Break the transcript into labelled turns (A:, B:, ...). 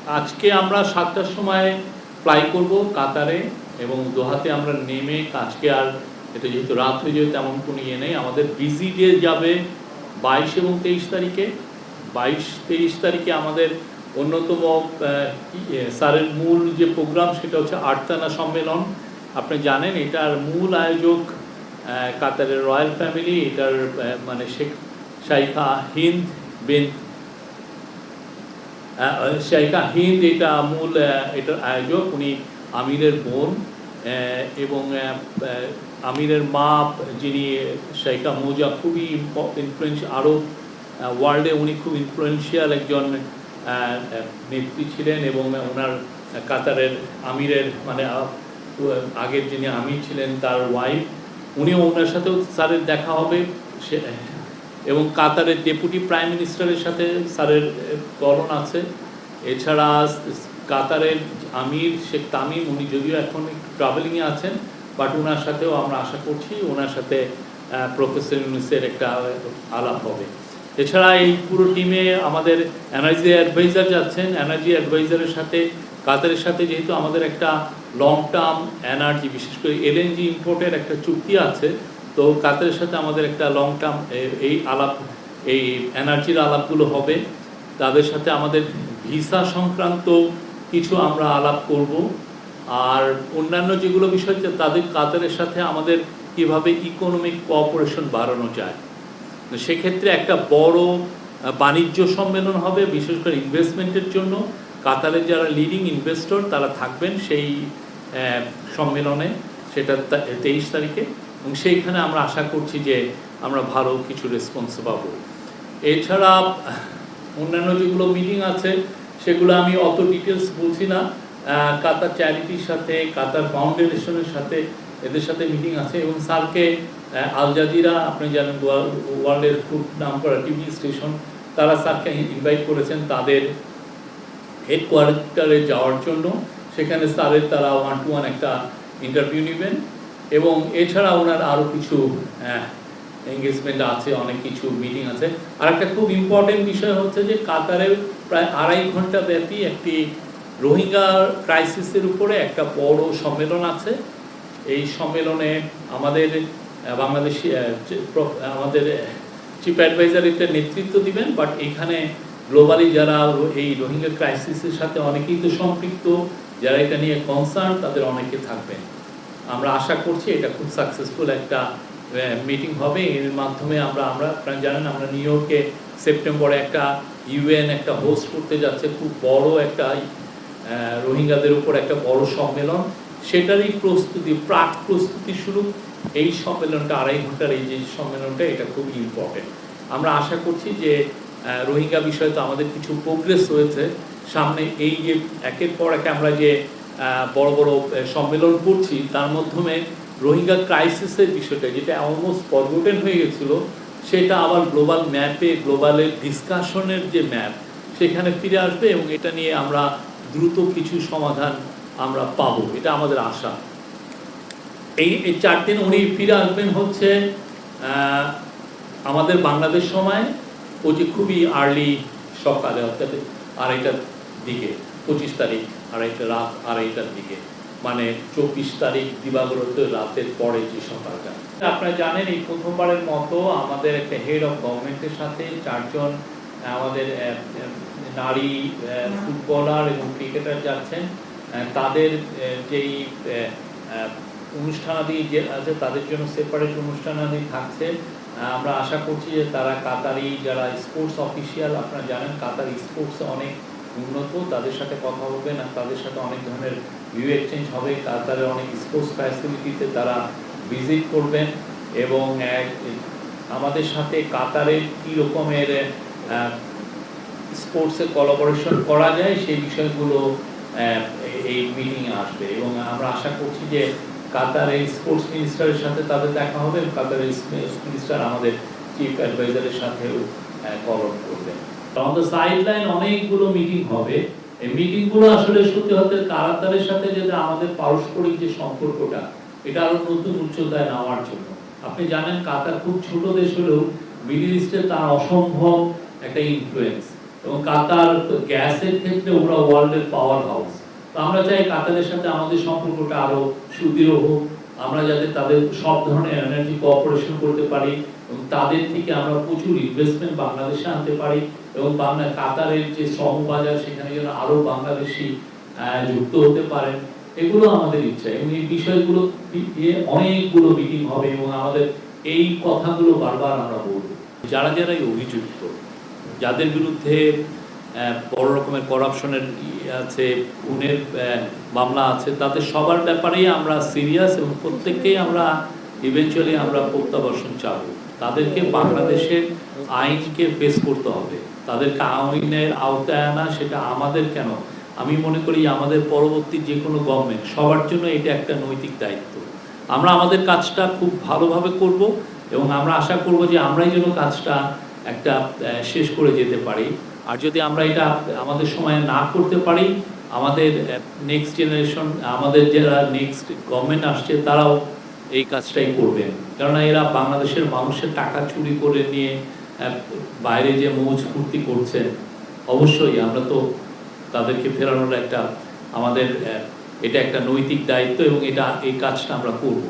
A: আজকে আমরা 7টার সময় ফ্লাই করব কাতারে এবং দোহাতে আমরা নেমে আজকে আর এটা যেহেতু রাত হয়ে যাবে তেমন কোনো ইয়ে নেই। আমাদের বিজি ডে যাবে 22 এবং 23 তারিখে। 22-23 তারিখে আমাদের অন্যতম স্যারের মূল যে প্রোগ্রাম সেটা হচ্ছে আটতানা সম্মেলন। আপনি জানেন এটার মূল আয়োজক কাতারের রয়্যাল ফ্যামিলি। এটার মানে শাইখা হিন্দ এটা মূল এটার আয়োজক। উনি আমিরের বোন এবং আমিরের মা যিনি শাইখা মৌজা খুবই ইনফ্লুয়েন্সিয়াল, আরব ওয়ার্ল্ডে উনি খুব ইনফ্লুয়েন্সিয়াল একজন নেত্রী ছিলেন এবং ওনার কাতারের আমিরের মানে আগের যিনি আমির ছিলেন তার ওয়াইফ, উনিও ওনার সাথেও স্যারের দেখা হবে। এবং কাতারের ডেপুটি প্রাইম মিনিস্টারের সাথে স্যারের কলন আছে। এছাড়া কাতারের আমির শেখ তামিম, উনি যদিও এখন একটু ট্রাভেলিংয়ে আছেন, বাট ওনার সাথেও আমরা আশা করছি ওনার সাথে প্রফেসর ইউনুসের একটা আলাপ হবে। এছাড়া এই পুরো টিমে আমাদের এনার্জি অ্যাডভাইজার যাচ্ছেন। এনার্জি অ্যাডভাইজারের সাথে কাতারের সাথে যেহেতু আমাদের একটা লং টার্ম এনার্জি, বিশেষ করে এলএনজি ইম্পোর্টের একটা চুক্তি আছে, তো কাতারের সাথে আমাদের একটা লং টার্ম এই আলাপ, এই এনার্জির আলাপগুলো হবে। তাদের সাথে আমাদের ভিসা সংক্রান্ত কিছু আমরা আলাপ করব। আর অন্যান্য যেগুলো বিষয় তাদের কাতারের সাথে আমাদের কিভাবে ইকোনমিক কোঅপারেশন বাড়ানো যায়, সেক্ষেত্রে একটা বড় বাণিজ্য সম্মেলন হবে, বিশেষ করে ইনভেস্টমেন্টের জন্য। কাতারের যারা লিডিং ইনভেস্টর তারা থাকবেন সেই সম্মেলনে, সেটা 23 তারিখে, এবং সেইখানে আমরা আশা করছি যে আমরা ভালো কিছু রেসপন্স পাবো। এছাড়া অন্যান্য যেগুলো মিটিং আছে সেগুলো আমি অত ডিটেলস বলছি না। কাতার চ্যারিটির সাথে, কাতার ফাউন্ডেশনের সাথে, এদের সাথে মিটিং আছে। এবং স্যারকে আল জাজিরা, আপনি জানেন ওয়ার্ল্ডের খুব নাম করা টিভি স্টেশন, তারা স্যারকে ইনভাইট করেছেন তাদের হেডকোয়ার্টারে যাওয়ার জন্য। সেখানে স্যারের তারা 1-to-1 একটা ইন্টারভিউ নেবেন। এবং এছাড়া ওনার আরও কিছু এঙ্গেজমেন্ট আছে, অনেক কিছু মিটিং আছে। আর একটা খুব ইম্পর্টেন্ট বিষয় হচ্ছে যে কাতারের প্রায় 2.5 ঘন্টা ব্যাপী একটি রোহিঙ্গা ক্রাইসিসের উপরে একটা বড় সম্মেলন আছে। এই সম্মেলনে আমাদের বাংলাদেশি আমাদের চিফ অ্যাডভাইজার এতে নেতৃত্ব দিবেন, বাট এখানে গ্লোবালি যারা এই রোহিঙ্গা ক্রাইসিসের সাথে অনেকেই তো সম্পৃক্ত, যারা এটা নিয়ে কনসার্ন, তাদের অনেকে থাকবেন। আমরা আশা করছি এটা খুব সাকসেসফুল একটা মিটিং হবে। এর মাধ্যমে আমরা আপনারা জানেন আমরা নিউ ইয়র্কে সেপ্টেম্বরে একটা ইউএন একটা হোস্ট করতে যাচ্ছে, খুব বড় একটা রোহিঙ্গাদের উপর একটা বড় সম্মেলন। সেটারই প্রস্তুতি, প্রাক প্রস্তুতি শুরু এই সম্মেলনটা, 2.5 ঘন্টার এই যে সম্মেলনটা, এটা খুব ইম্পর্টেন্ট। আমরা আশা করছি যে রোহিঙ্গা বিষয়ে তো আমাদের কিছু প্রোগ্রেস হয়েছে। সামনে এই যে একের পর এক আমরা যে বড় বড় সম্মেলন করছি, তার মাধ্যমে রোহিঙ্গা ক্রাইসিসের বিষয়টা যেটা অলমোস্ট ফরগটেন হয়ে গেছিলো, সেটা আবার গ্লোবাল ম্যাপে, গ্লোবালের ডিসকাশনের যে ম্যাপ, সেখানে ফিরে আসবে এবং এটা নিয়ে আমরা দ্রুত কিছু সমাধান আমরা পাবো, এটা আমাদের আশা। এই 4 দিন উনি ফিরে আসবেন হচ্ছে আমাদের বাংলাদেশ সময় খুবই আর্লি সকালে, অর্থাৎ 2:30টার দিকে, 25 তারিখ রাত 2:30টার দিকে, মানে 24 তারিখ দিবাগত রাতের পরে যে সকালটা। আপনারা জানেন এই প্রথমবারের মতো আমাদের একটা হেড অফ গভর্নমেন্টের সাথে 4 জন আমাদের নারী ফুটবলার এবং ক্রিকেটার যাচ্ছেন। তাদের যেই অনুষ্ঠানাদি যে আছে তাদের জন্য সেপারেট অনুষ্ঠানাদি থাকছে। আমরা আশা করছি যে তারা কাতারি যারা স্পোর্টস অফিসিয়াল, আপনারা জানেন কাতার স্পোর্টসে অনেক উন্নত, তাদের সাথে কথা বলবেন আর তাদের সাথে অনেক ধরনের ভিউ এক্সচেঞ্জ হবে। কাতারের অনেক স্পোর্টস ফ্যাসিলিটিতে তারা ভিজিট করবেন এবং আমাদের সাথে কাতারের কী রকমের স্পোর্টসে কোলাবোরেশন করা যায় সেই বিষয়গুলো এই মিটিংয়ে আসবে। এবং আমরা আশা করছি যে কাতারের স্পোর্টস মিনিস্টারের সাথে তাদের দেখা হবে, কাতারের স্পোর্টস মিনিস্টার আমাদের চিফ অ্যাডভাইজারের সাথেও কলন করবেন। আমাদের সাইডলাইন অনেকগুলো মিটিং হবে। এই মিটিংগুলো আসলে সত্যি হতে কাতারের সাথে যেটা আমাদের পারস্পরিক যে সম্পর্কটা, এটা আরো নতুন উচ্চতায় নেওয়ার জন্য। আপনি জানেন কাতার খুব ছোট দেশ হলেও মিডল ইস্টে তার অসম্ভব একটা ইনফ্লুয়েন্স। এবং কাতার গ্যাসের ক্ষেত্রে ওরা ওয়ার্ল্ডের পাওয়ার হাউস। তো আমরা চাই কাতারের সাথে আমাদের সম্পর্কটা আরো সুদৃঢ় হোক, আমরা যাতে তাদের সব ধরনের এনার্জি কোঅপারেশন করতে পারি এবং তাদের থেকে আমরা প্রচুর ইনভেস্টমেন্ট বাংলাদেশে আনতে পারি এবং কাতারের যে শ্রম বাজার সেখানে যেন আরো বাংলাদেশি যুক্ত হতে পারেন, এগুলো আমাদের ইচ্ছা। এবং এই বিষয়গুলো অনেকগুলো মিটিং হবে এবং আমাদের এই কথাগুলো বারবার আমরা বলবো। যারা যারা এই অভিযুক্ত, যাদের বিরুদ্ধে বড় রকমের করাপশনের আছে, খুনের মামলা আছে, তাদের সবার ব্যাপারেই আমরা সিরিয়াস এবং প্রত্যেককেই আমরা ইভেনচুয়ালি আমরা প্রত্যাবর্তন চাবো। তাদেরকে বাংলাদেশের আইনকে ফেস করতে হবে, তাদেরকে আইনের আওতায় আনা, সেটা আমাদের কেন, আমি মনে করি আমাদের পরবর্তী যে কোনো গভর্নমেন্ট সবার জন্য এটা একটা নৈতিক দায়িত্ব। আমরা আমাদের কাজটা খুব ভালোভাবে করব এবং আমরা আশা করব যে আমরাই যেন কাজটা একটা শেষ করে যেতে পারি। আর যদি আমরা এটা আমাদের সময়ে না করতে পারি, আমাদের নেক্সট জেনারেশন, আমাদের যারা নেক্সট গভর্নমেন্ট আসছে তারাও এই কাজটাই করবেন। কেননা এরা বাংলাদেশের মানুষের টাকা চুরি করে নিয়ে বাইরে যে মৌজ ফুর্তি করছেন, অবশ্যই আমরা তো তাদেরকে ফেরানোর একটা আমাদের এটা একটা নৈতিক দায়িত্ব এবং এই কাজটা আমরা করব।